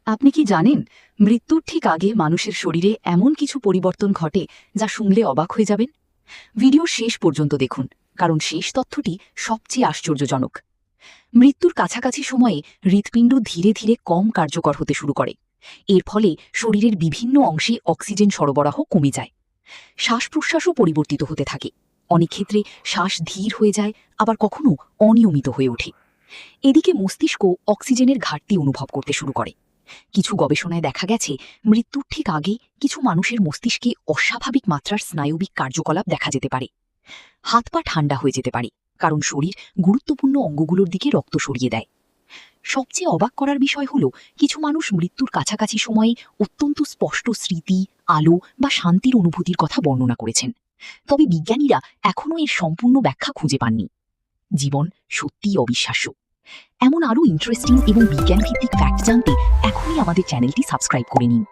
আপনি কি জানেন মৃত্যুর ঠিক আগে মানুষের শরীরে এমন কিছু পরিবর্তন ঘটে যা শুনলে অবাক হয়ে যাবেন? ভিডিও শেষ পর্যন্ত দেখুন, কারণ শেষ তথ্যটি সবচেয়ে আশ্চর্যজনক। মৃত্যুর কাছাকাছি সময়ে হৃৎপিণ্ড ধীরে ধীরে কম কার্যকর হতে শুরু করে। এর ফলে শরীরের বিভিন্ন অংশে অক্সিজেন সরবরাহ কমে যায়। শ্বাস প্রশ্বাসও পরিবর্তিত হতে থাকে। অনেক ক্ষেত্রে শ্বাস ধীর হয়ে যায়, আবার কখনো অনিয়মিত হয়ে ওঠে। এদিকে মস্তিষ্ক অক্সিজেনের ঘাটতি অনুভব করতে শুরু করে। কিছু গবেষণায় দেখা গেছে মৃত্যুর ঠিক আগে কিছু মানুষের মস্তিষ্কে অস্বাভাবিক মাত্রার স্নায়বিক কার্যকলাপ দেখা যেতে পারে। হাত পা ঠান্ডা হয়ে যেতে পারে, কারণ শরীর গুরুত্বপূর্ণ অঙ্গগুলোর দিকে রক্ত সরিয়ে দেয়। সবচেয়ে অবাক করার বিষয় হলো, কিছু মানুষ মৃত্যুর কাছাকাছি সময়ে অত্যন্ত স্পষ্ট স্মৃতি, আলো বা শান্তির অনুভূতির কথা বর্ণনা করেছেন। তবে বিজ্ঞানীরা এখনও এর সম্পূর্ণ ব্যাখ্যা খুঁজে পাননি। জীবন সত্যিই অবিশ্বাস্য। এমন আরও ইন্টারেস্টিং এবং বিজ্ঞানভিত্তিক ফ্যাক্ট জানতে এখনই আমাদের চ্যানেলটি সাবস্ক্রাইব করে নিন।